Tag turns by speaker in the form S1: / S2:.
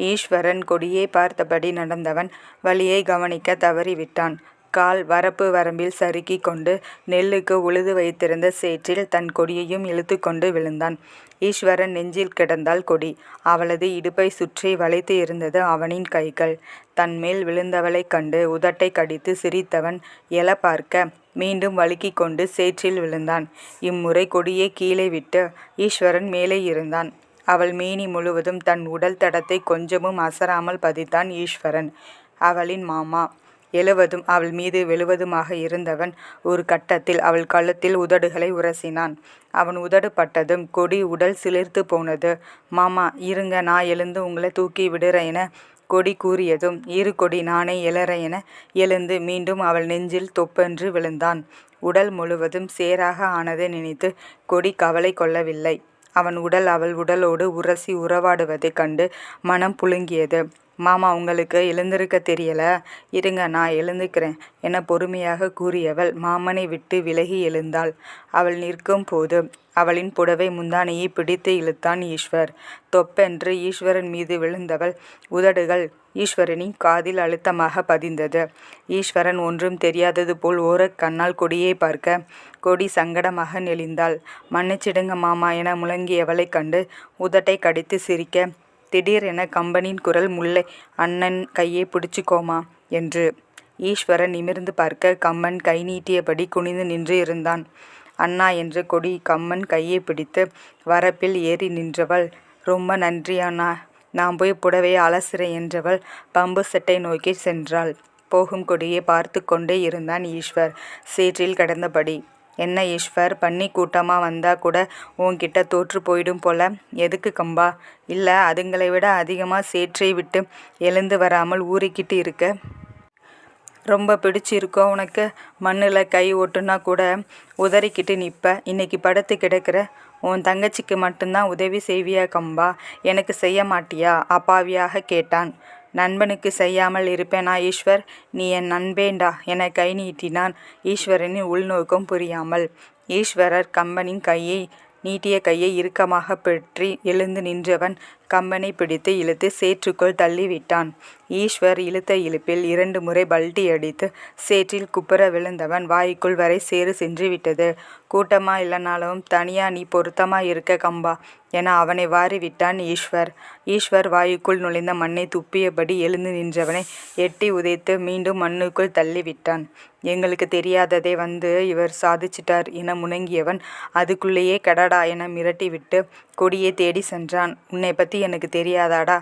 S1: ஈஸ்வரன் கொடியை பார்த்தபடி நடந்தவன் வழியை கவனிக்க தவறிவிட்டான். கால் வரப்பு வரம்பில் சறுக்கிக் கொண்டு நெல்லுக்கு உழுது வைத்திருந்த சேற்றில் தன் கொடியையும் இழுத்து கொண்டு விழுந்தான். ஈஸ்வரன் நெஞ்சில் கிடந்தாள் கொடி. அவளது இடுப்பை சுற்றி வளைத்து இருந்தது அவனின் கைகள். தன்மேல் விழுந்தவளைக் கண்டு உதட்டை கடித்து சிரித்தவன் எழ பார்க்க மீண்டும் வழுக்கிக் கொண்டு சேற்றில் விழுந்தான். இம்முறை கொடியை கீழே விட்டு ஈஸ்வரன் மேலே இருந்தான். அவள் மேனி முழுவதும் தன் உடல் தடத்தை கொஞ்சமும் அசராமல் பதித்தான் ஈஸ்வரன். அவளின் மாமா எழுவதும் அவள் மீது விழுவதுமாக இருந்தவன் ஒரு கட்டத்தில் அவள் கழுத்தில் உதடுகளை உரசினான். அவன் உதடு பட்டதும் கொடி உடல் சிலிர்த்து போனது. மாமா இருங்க, நான் எழுந்து உங்களை தூக்கி விடுறேன் என கொடி கூறியதும் இரு கொடி, நானே எழறேன் என எழுந்து மீண்டும் அவள் நெஞ்சில் தொப்பென்று விழுந்தான். உடல் முழுவதும் சேராக ஆனதை நினைத்து கொடி கவலை கொள்ளவில்லை. அவன் உடல் அவள் உடலோடு உரசி உறவாடுவதைக் கண்டு மனம் புழுங்கியது. மாமா உங்களுக்கு எழுந்திருக்க தெரியல, இருங்க நான் எழுந்துக்கிறேன் என பொறுமையாக கூறியவள் மாமனை விட்டு விலகி எழுந்தாள். அவள் நிற்கும் போது அவளின் புடவை முந்தானையை பிடித்து இழுத்தான் ஈஸ்வர். தொப்பென்று ஈஸ்வரன் மீது விழுந்தவள் உதடுகள் ஈஸ்வரனின் காதில் அழுத்தமாக பதிந்தது. ஈஸ்வரன் ஒன்றும் தெரியாதது போல் ஓரக் கண்ணால் கொடியை பார்க்க கொடி சங்கடமாக நெளிந்தாள். மன்னிச்சிடுங்க மாமா என முழங்கியவளைக் கண்டு உதட்டை கடித்து சிரிக்க திடீரென கம்பனின் குரல், முல்லை அண்ணன் கையை பிடிச்சிக்கோமா என்று. ஈஸ்வரன் நிமிர்ந்து பார்க்க கம்மன் கை நீட்டியபடி குனிந்து நின்று இருந்தான். அண்ணா என்று கொடி கம்மன் கையை பிடித்து வரப்பில் ஏறி நின்றவள், ரொம்ப நன்றி அண்ணா, நான் போய் புடவையை அலசுறேன் என்றவள் பம்பு செட்டை நோக்கி சென்றாள். போகும் கொடியை பார்த்து கொண்டே இருந்தான் ஈஸ்வர் சேற்றில் கிடந்தபடி. என்ன ஈஸ்வர், பன்னி கூட்டமாக வந்தா கூட உன்கிட்ட தோற்று போயிடும் போல, எதுக்கு கம்பா? இல்லை, அதுங்களை விட அதிகமாக சேற்றை விட்டு எழுந்து வராமல் ஊறிக்கிட்டு இருக்க ரொம்ப பிடிச்சிருக்கோ உனக்கு? மண்ணில் கை ஓட்டுனா கூட உதறிக்கிட்டு நிற்ப. இன்னைக்கு படுத்து கிடக்கிற உன் தங்கச்சிக்கு மட்டும்தான் உதவி செய்வியா கம்பா? எனக்கு செய்ய மாட்டியா? அப்பாவியாக கேட்டான். நண்பனுக்கு செய்யாமல் இருப்பேனா ஈஸ்வர்? நீ என் நண்பேண்டா என கை நீட்டினான் ஈஸ்வரனின் உள்நோக்கம் புரியாமல். ஈஸ்வரர் கம்பனின் நீட்டிய கையை இறுக்கமாக பற்றி எழுந்து நின்றவன் கம்பனை பிடித்து இழுத்து சேற்றுக்குள் தள்ளிவிட்டான். ஈஸ்வர் இழுத்த இழுப்பில் 2 முறை பல்டி அடித்து சேற்றில் குப்புற விழுந்தவன் வாய்க்குள் வரை சேறு சென்று விட்டது. கூட்டமா இல்லைனாலும் தனியா நீ பொருத்தமா இருக்க கம்பா என அவனை வாரிவிட்டான் ஈஸ்வர். ஈஸ்வர் வாயுக்குள் நுழைந்த மண்ணை துப்பியபடி எழுந்து நின்றவனை எட்டி உதைத்து மீண்டும் மண்ணுக்குள் தள்ளிவிட்டான். எங்களுக்கு தெரியாததை வந்து இவர் சாதிச்சிட்டார் என முணங்கியவன் அதுக்குள்ளேயே கடடா என மிரட்டிவிட்டு கொடியை தேடி சென்றான். உன்னை பற்றி எனக்கு தெரியாதாடா?